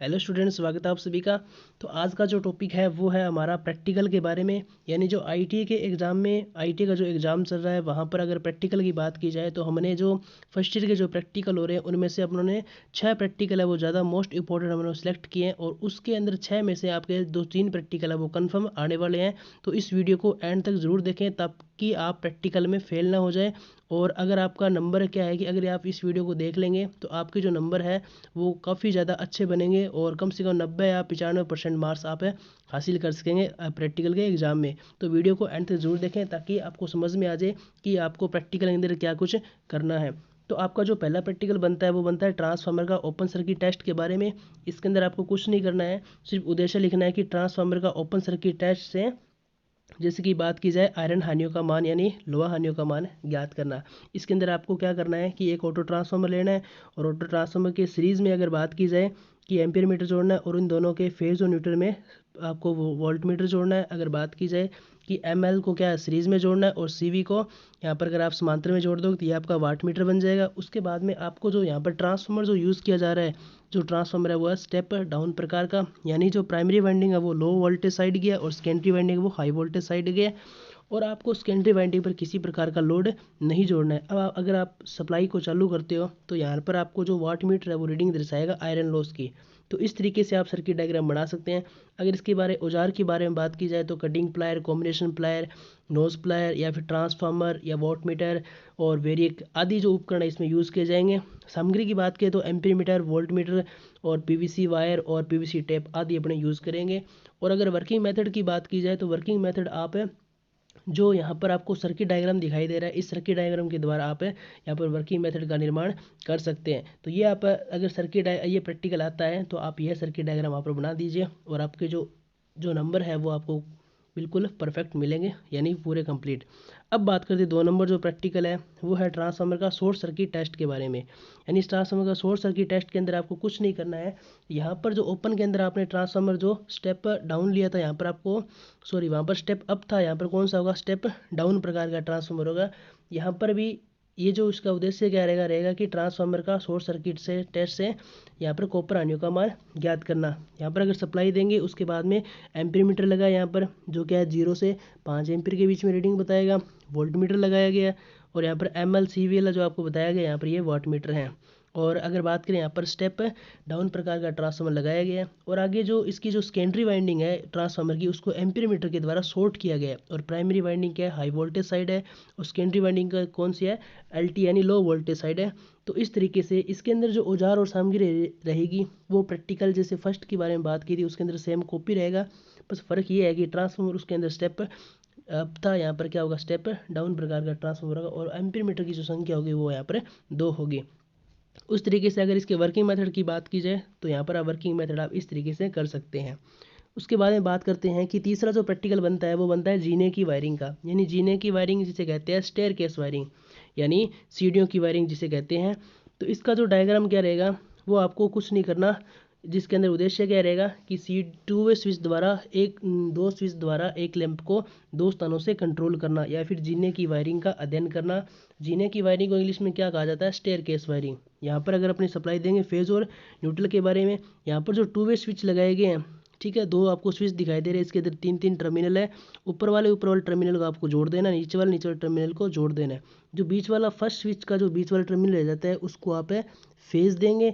Hello students, स्वागत है आप सभी का। तो आज का जो टॉपिक है वो है हमारा प्रैक्टिकल के बारे में। यानी जो आईटी के एग्ज़ाम में आईटी का जो एग्ज़ाम चल रहा है वहाँ पर अगर प्रैक्टिकल की बात की जाए तो हमने जो फर्स्ट ईयर के जो प्रैक्टिकल हो रहे हैं उनमें से अपनों ने 6 प्रैक्टिकल है वो ज़्यादा मोस्ट इंपॉर्टेंट हमने सेलेक्ट किए हैं, और उसके अंदर 6 में से आपके 2-3 प्रैक्टिकल है वो कन्फर्म आने वाले हैं। तो इस वीडियो को एंड तक ज़रूर देखें ताकि आप प्रैक्टिकल में फेल ना हो जाए। और अगर आपका नंबर क्या है कि अगर आप इस वीडियो को देख लेंगे तो आपके जो नंबर है वो काफ़ी ज़्यादा अच्छे बनेंगे और कम से कम 90 या 95% मार्क्स आप हासिल कर सकेंगे प्रैक्टिकल के एग्ज़ाम में। तो वीडियो को एंड तक ज़रूर देखें ताकि आपको समझ में आ जाए कि आपको प्रैक्टिकल के अंदर क्या कुछ करना है। तो आपका जो पहला प्रैक्टिकल बनता है वो बनता है ट्रांसफार्मर का ओपन सर्किट टेस्ट के बारे में। इसके अंदर आपको कुछ नहीं करना है, सिर्फ उद्देश्य लिखना है कि ट्रांसफार्मर का ओपन सर्किट टेस्ट से जैसे कि बात की जाए आयरन हानियों का मान यानी लोहा हानियों का मान ज्ञात करना। इसके अंदर आपको क्या करना है कि एक ऑटो ट्रांसफार्मर लेना है, और ऑटो ट्रांसफार्मर के सीरीज़ में अगर बात की जाए कि एम्पियर मीटर जोड़ना है, और इन दोनों के फेज़ और न्यूट्रल में आपको वो वोल्ट मीटर जोड़ना है। अगर बात की जाए कि एम एल को क्या है सीरीज़ में जोड़ना है, और सी वी को यहाँ पर अगर आप समांतर में जोड़ दो तो ये आपका वाट मीटर बन जाएगा। उसके बाद में आपको जो यहाँ पर ट्रांसफार्मर जो यूज़ किया जा रहा है, जो ट्रांसफार्मर है वो है स्टेप डाउन प्रकार का, यानी जो प्राइमरी वाइंडिंग है वो लो वोल्टेज साइड की है और सेकेंडरी वाइंडिंग है वो हाई वोल्टेज साइड की है। और आपको सेकेंडरी वाइंडिंग पर किसी प्रकार का लोड नहीं जोड़ना है। अब अगर आप सप्लाई को चालू करते हो तो यहाँ पर आपको जो वाट मीटर है वो रीडिंग दर्शाएगा आयरन लॉस की। तो इस तरीके से आप सर्किट डायग्राम बना सकते हैं। अगर इसके औजार के बारे में बात की जाए तो cutting plier, combination plier, knows plier या फिर ट्रांसफार्मर या वोल्ट मीटर और वेरिएक आदि जो उपकरण है इसमें यूज़ किए जाएंगे। सामग्री की बात करें तो एम्पीयर मीटर, वोल्ट मीटर और पीवीसी वायर और पीवीसी टेप आदि अपने यूज़ करेंगे। और अगर वर्किंग मेथड की बात की जाए तो वर्किंग मेथड आप जो यहाँ पर आपको सर्किट डायग्राम दिखाई दे रहा है, इस सर्किट डायग्राम के द्वारा आप यहाँ पर वर्किंग मेथड का निर्माण कर सकते हैं। तो ये आप अगर ये प्रैक्टिकल आता है तो आप यह सर्किट डायग्राम आप बना दीजिए, और आपके जो जो नंबर है वो आपको बिल्कुल परफेक्ट मिलेंगे, यानी पूरे कंप्लीट। अब बात करते हैं 2 नंबर जो प्रैक्टिकल है वो है ट्रांसफार्मर का शॉर्ट सर्किट टेस्ट के बारे में। यानी इस ट्रांसफार्मर का शॉर्ट सर्किट टेस्ट के अंदर आपको कुछ नहीं करना है। यहाँ पर जो ओपन के अंदर आपने ट्रांसफार्मर जो स्टेप डाउन लिया था, यहाँ पर आपको वहाँ पर स्टेप अप था, यहाँ पर कौन सा होगा स्टेप डाउन प्रकार का ट्रांसफार्मर होगा। यहाँ पर भी ये जो इसका उद्देश्य क्या रहेगा कि ट्रांसफार्मर का शॉर्ट सर्किट से टेस्ट से यहाँ पर कॉपर हानियों का मान ज्ञात करना। यहाँ पर अगर सप्लाई देंगे उसके बाद में एम्पीयर मीटर लगा यहाँ पर जो क्या है 0 से 5 एम्पीयर के बीच में रीडिंग बताएगा। वोल्ट मीटर लगाया गया, और यहाँ पर M L C V L जो आपको बताया गया यहाँ पर ये वाट मीटर है। और अगर बात करें यहाँ पर स्टेप डाउन प्रकार का ट्रांसफार्मर लगाया गया है, और आगे जो इसकी जो सेकेंडरी वाइंडिंग है ट्रांसफार्मर की उसको एम्पीयर मीटर के द्वारा शॉर्ट किया गया है। और प्राइमरी वाइंडिंग क्या है हाई वोल्टेज साइड है, और सेकेंडरी वाइंडिंग का कौन सी है एल टी यानी लो वोल्टेज साइड है। तो इस तरीके से इसके अंदर जो औजार और सामग्री रहेगी वो प्रैक्टिकल जैसे फर्स्ट के बारे में बात की थी उसके अंदर सेम कॉपी रहेगा। बस फ़र्क ये है कि ट्रांसफार्मर उसके अंदर स्टेप अप था, यहाँ पर क्या होगा स्टेप डाउन प्रकार का ट्रांसफार्मर होगा, और एम्पीयर मीटर की जो संख्या होगी वो यहाँ पर 2 होगी। उस तरीके से अगर इसके वर्किंग मेथड की बात की जाए तो यहाँ पर आप वर्किंग मेथड आप इस तरीके से कर सकते हैं। उसके बाद में बात करते हैं कि तीसरा जो प्रैक्टिकल बनता है वो बनता है जीने की वायरिंग का। यानी जीने की वायरिंग जिसे कहते हैं स्टेयर केस वायरिंग, यानी सीढ़ियों की वायरिंग जिसे कहते हैं। तो इसका जो डायग्राम क्या रहेगा वो आपको कुछ नहीं करना, जिसके अंदर उद्देश्य क्या रहेगा कि टू वे स्विच द्वारा दो स्विच द्वारा एक लैंप को 2 स्थानों से कंट्रोल करना, या फिर जीने की वायरिंग का अध्ययन करना। जीने की वायरिंग को इंग्लिश में क्या कहा जाता है स्टेयर केस वायरिंग। यहाँ पर अगर अपनी सप्लाई देंगे फेज और न्यूट्रल के बारे में, यहाँ पर जो 2 वे स्विच लगाए गए हैं, ठीक है, 2 आपको स्विच दिखाई दे रहे हैं, इसके अंदर 3-3 टर्मिनल है। ऊपर वाले टर्मिनल को आपको जोड़ देना, नीचे वाले टर्मिनल को जोड़ देना है। जो बीच वाला फर्स्ट स्विच का जो बीच वाला टर्मिनल रह जाता है उसको आप फेज देंगे।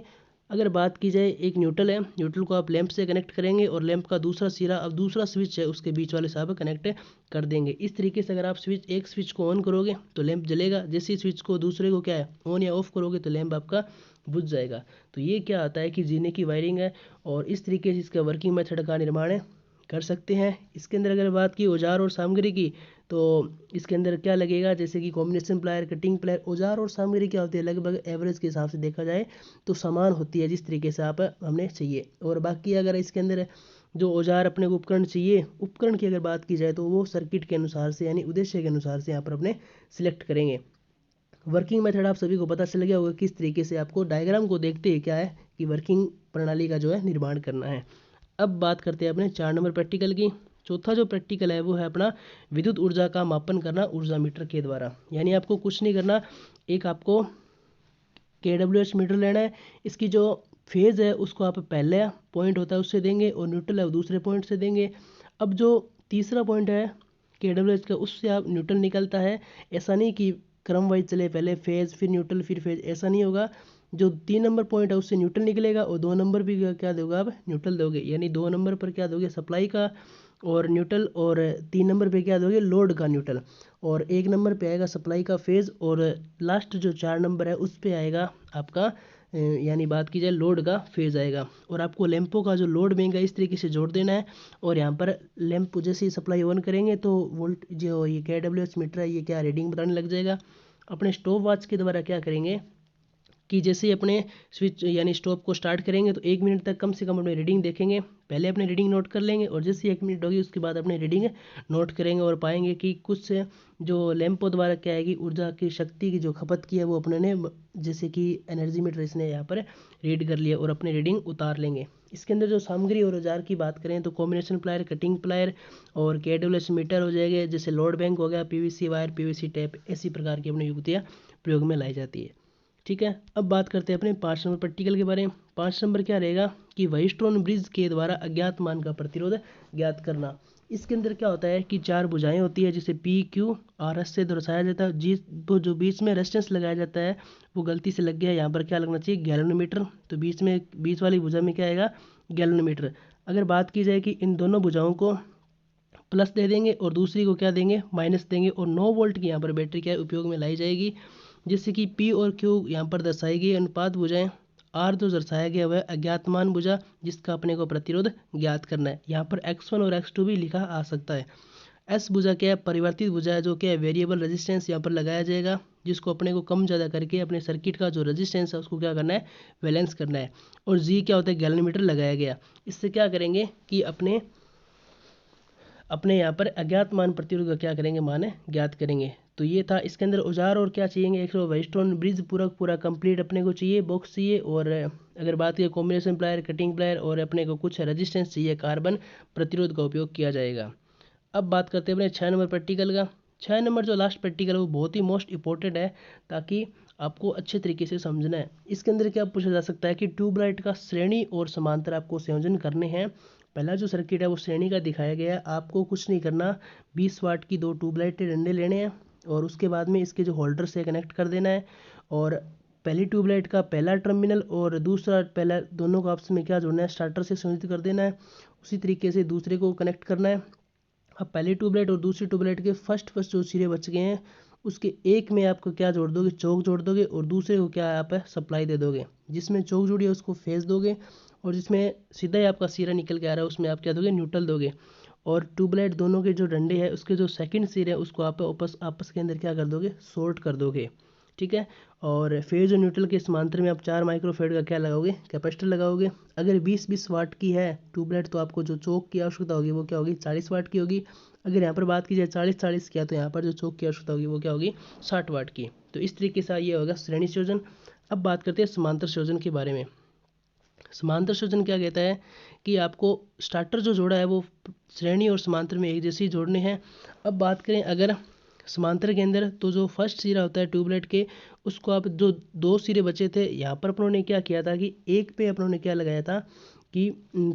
अगर बात की जाए एक न्यूट्रल है, न्यूट्रल को आप लैंप से कनेक्ट करेंगे, और लैंप का दूसरा सिरा अब दूसरा स्विच है उसके बीच वाले से आप कनेक्ट कर देंगे। इस तरीके से अगर आप एक स्विच को ऑन करोगे तो लैंप जलेगा, जैसे स्विच को दूसरे को क्या है ऑन या ऑफ करोगे तो लैंप आपका बुझ जाएगा। तो ये क्या आता है कि जीने की वायरिंग है, और इस तरीके से इसका वर्किंग मेथड का निर्माण कर सकते हैं। इसके अंदर अगर बात की औजार और सामग्री की तो इसके अंदर क्या लगेगा, जैसे कि कॉम्बिनेशन प्लायर, कटिंग प्लायर। औजार और सामग्री क्या होती है लगभग एवरेज के हिसाब से देखा जाए तो समान होती है जिस तरीके से आप हमने चाहिए। और बाकी अगर इसके अंदर जो औजार अपने को उपकरण चाहिए, उपकरण की अगर बात की जाए तो वो सर्किट के अनुसार से यानी उद्देश्य के अनुसार से यहाँ पर अपने सिलेक्ट करेंगे। वर्किंग मेथड आप सभी को पता चल गया होगा किस तरीके से आपको डायग्राम को देखते ही क्या है कि वर्किंग प्रणाली का जो है निर्माण करना है। अब बात करते हैं अपने 4 नंबर प्रैक्टिकल की। चौथा जो प्रैक्टिकल है वो है अपना विद्युत ऊर्जा का मापन करना ऊर्जा मीटर के द्वारा। यानी आपको कुछ नहीं करना, एक आपको KWH मीटर लेना है, इसकी जो फेज़ है उसको आप पहले पॉइंट होता है उससे देंगे और न्यूट्रल है वो दूसरे पॉइंट से देंगे। अब जो तीसरा पॉइंट है KWH का उससे आप न्यूट्रल निकलता है। ऐसा नहीं कि क्रम वाइज चले, पहले फेज़ फिर न्यूट्रल फिर फेज़, ऐसा नहीं होगा। जो 3 नंबर पॉइंट है उससे न्यूट्रल निकलेगा और 2 नंबर भी क्या दोगे आप, न्यूट्रल दोगे। यानी 2 नंबर पर क्या दोगे, सप्लाई का और न्यूट्रल, और 3 नंबर पे क्या दोगे, लोड का न्यूट्रल, और 1 नंबर पे आएगा सप्लाई का फेज़, और लास्ट जो 4 नंबर है उस पे आएगा आपका यानी बात की जाए लोड का फेज़ आएगा। और आपको लैंपों का जो लोड बनेगा इस तरीके से जोड़ देना है। और यहाँ पर लैंप जैसे ही सप्लाई ऑन करेंगे तो वोल्ट जो ये KWH मीटर है ये क्या रीडिंग बताने लग जाएगा। अपने स्टॉप वॉच के द्वारा क्या करेंगे कि जैसे ही अपने स्विच यानी स्टॉप को स्टार्ट करेंगे तो 1 मिनट तक कम से कम अपनी रीडिंग देखेंगे। पहले अपनी रीडिंग नोट कर लेंगे और जैसे ही 1 मिनट होगी उसके बाद अपनी रीडिंग नोट करेंगे और पाएंगे कि कुछ जो लैंपों द्वारा क्या आएगी, ऊर्जा की शक्ति की जो खपत की है वो अपने ने जैसे कि एनर्जी मीटर इसने यहाँ पर रीड कर लिया और अपनी रीडिंग उतार लेंगे। इसके अंदर जो सामग्री और औजार की बात करें तो कॉम्बिनेशन प्लायर, कटिंग प्लायर और KWH मीटर हो जाएंगे। जैसे लोड बैंक हो गया, PVC वायर, PVC टेप, ऐसी प्रकार की अपनी युक्तियाँ प्रयोग में लाई जाती है। ठीक है, अब बात करते हैं अपने 5 नंबर प्रैक्टिकल के बारे में। 5 नंबर क्या रहेगा कि व्हीटस्टोन ब्रिज के द्वारा अज्ञात मान का प्रतिरोध ज्ञात करना। इसके अंदर क्या होता है कि 4 भुजाएं होती है जिसे PQRS से दर्शाया जाता है। वो जो बीच में रेजिस्टेंस लगाया जाता है वो गलती से लग गया है, यहाँ पर क्या लगना चाहिए, गैलोमीटर। तो बीच वाली भुजा में क्या आएगा, गैलोमीटर। अगर बात की जाए कि इन दोनों भुजाओं को प्लस दे देंगे और दूसरी को क्या देंगे, माइनस देंगे, और 9 वोल्ट की यहाँ पर बैटरी क्या है उपयोग में लाई जाएगी। जिससे कि P और Q यहाँ पर दर्शाई गई अनुपात भुजाएं। R जो दर्शाया गया वह अज्ञात मान भुजा जिसका अपने को प्रतिरोध ज्ञात करना है। यहाँ पर X1 और X2 भी लिखा आ सकता है। S भुजा क्या है, परिवर्तित भुजा है जो क्या है वेरिएबल रेजिस्टेंस यहाँ पर लगाया जाएगा, जिसको अपने को कम ज़्यादा करके अपने सर्किट का जो रेजिस्टेंस है उसको क्या करना है, बैलेंस करना है। और G क्या होता है, गैलोमीटर लगाया गया। इससे क्या करेंगे कि अपने यहाँ पर अज्ञात मान प्रतिरोध का क्या करेंगे, मान ज्ञात करेंगे। तो ये था इसके अंदर औजार और क्या चाहिए, एक व्हीटस्टोन ब्रिज पूरा कंप्लीट अपने को चाहिए, बॉक्स चाहिए। और अगर बात करें कॉम्बिनेशन प्लायर, कटिंग प्लायर, और अपने को कुछ रेजिस्टेंस चाहिए, कार्बन प्रतिरोध का उपयोग किया जाएगा। अब बात करते हैं अपने 6 नंबर प्रैक्टिकल का। 6 नंबर जो लास्ट प्रैक्टिकल है वो बहुत ही मोस्ट इंपॉर्टेंट है ताकि आपको अच्छे तरीके से समझना है। इसके अंदर क्या पूछा जा सकता है कि ट्यूबलाइट का श्रेणी और समांतर आपको संयोजन करने हैं। पहला जो सर्किट है वो श्रेणी का दिखाया गया है। आपको कुछ नहीं करना, 20 वाट की 2 ट्यूबलाइट के डंडे लेने हैं और उसके बाद में इसके जो होल्डर से कनेक्ट कर देना है। और पहली ट्यूबलाइट का पहला टर्मिनल और दूसरा पहला दोनों को आपस में क्या जोड़ना है, स्टार्टर से संयोजित कर देना है। उसी तरीके से दूसरे को कनेक्ट करना है। अब पहली ट्यूबलाइट और दूसरी ट्यूबलाइट के फर्स्ट जो सिरे बच गए हैं उसके एक में आपको क्या जोड़ दोगे, चौक जोड़ दोगे, और दूसरे को क्या आप सप्लाई दे दोगे। जिसमें चौक जुड़ी है उसको फेज दोगे, और जिसमें सीधा ही आपका सिरा निकल के आ रहा है उसमें आप क्या दोगे, न्यूट्रल दोगे। और ट्यूबलाइट दोनों के जो डंडे हैं उसके जो सेकंड सिरे है उसको आप आपस के अंदर क्या कर दोगे, शॉर्ट कर दोगे। ठीक है, और फेज और न्यूट्रल के समांतर में आप 4 माइक्रोफेड का क्या लगाओगे, कैपेसिटर लगाओगे। अगर 20-20 वाट की है ट्यूबलाइट तो आपको जो चौक की आवश्यकता होगी वो क्या होगी, 40 वाट की होगी। अगर यहाँ पर बात की जाए 40-40 की है तो यहाँ पर जो चौक की आवश्यकता होगी वो क्या होगी, 60 वाट की। तो इस तरीके से ये होगा श्रेणी संयोजन। अब बात करते हैं समांतर संयोजन के बारे में। समांतर संयोजन क्या कहता है कि आपको स्टार्टर जो जोड़ा है वो श्रेणी और समांतर में एक जैसे ही जोड़ने हैं। अब बात करें अगर समांतर के अंदर तो जो फर्स्ट सिरा होता है ट्यूबलाइट के उसको आप जो 2 सिरे बचे थे यहाँ पर अपनों ने क्या किया था कि एक पे अपनों ने क्या लगाया था कि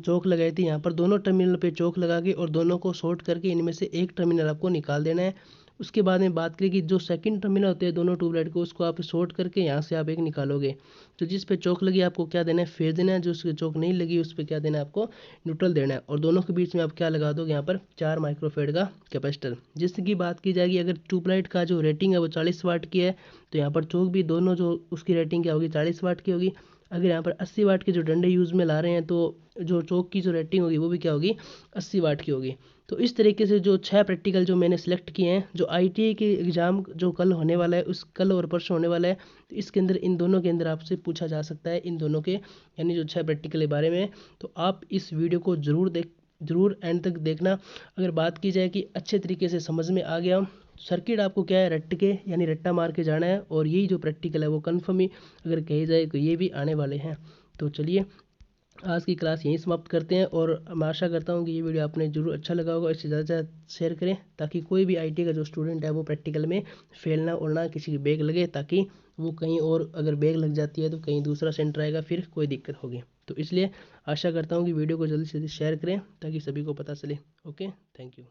चौक लगाई थी। यहाँ पर दोनों टर्मिनल पे चौक लगा के और दोनों को शॉर्ट करके इनमें से एक टर्मिनल आपको निकाल देना है। उसके बाद में बात करें कि जो सेकंड टर्मिनल होते हैं दोनों ट्यूबलाइट को उसको आप शॉर्ट करके यहाँ से आप एक निकालोगे। तो जिस पे चौक लगी आपको क्या देना है, फेज देना है। जो उसके चौक नहीं लगी उस पर क्या देना है, आपको न्यूट्रल देना है। और दोनों के बीच में आप क्या लगा दोगे, यहाँ पर 4 माइक्रोफेड का कैपेसिटर। जिसकी बात की जाएगी अगर ट्यूबलाइट का जो रेटिंग है वो 40 वाट की है तो यहाँ पर चौक भी दोनों जो उसकी रेटिंग क्या होगी, 40 वाट की होगी। अगर यहाँ पर 80 वाट के जो डंडे यूज़ में ला रहे हैं तो जो चौक की जो रेटिंग होगी वो भी क्या होगी, 80 वाट की होगी। तो इस तरीके से जो 6 प्रैक्टिकल जो मैंने सिलेक्ट किए हैं, जो ITI के एग्ज़ाम जो कल होने वाला है उस कल और परसों होने वाला है, तो इसके अंदर इन दोनों के अंदर आपसे पूछा जा सकता है इन दोनों के यानी जो 6 प्रैक्टिकल के बारे में। तो आप इस वीडियो को ज़रूर एंड तक देखना। अगर बात की जाए कि अच्छे तरीके से समझ में आ गया, सर्किट आपको क्या है रट के यानी रट्टा मार के जाना है। और यही जो प्रैक्टिकल है वो कन्फर्म ही अगर कही जाए तो ये भी आने वाले हैं। तो चलिए आज की क्लास यहीं समाप्त करते हैं और मैं आशा करता हूँ कि ये वीडियो आपने जरूर अच्छा लगा होगा। इससे ज़्यादा से ज़्यादा शेयर करें ताकि कोई भी आईटी का जो स्टूडेंट है वो प्रैक्टिकल में फेल ना और ना किसी की बैग लगे, ताकि वो कहीं और अगर बैग लग जाती है तो कहीं दूसरा सेंटर आएगा, फिर कोई दिक्कत होगी। तो इसलिए आशा करता हूँ कि वीडियो को जल्दी से जल्दी शेयर करें ताकि सभी को पता चले। Okay, thank you.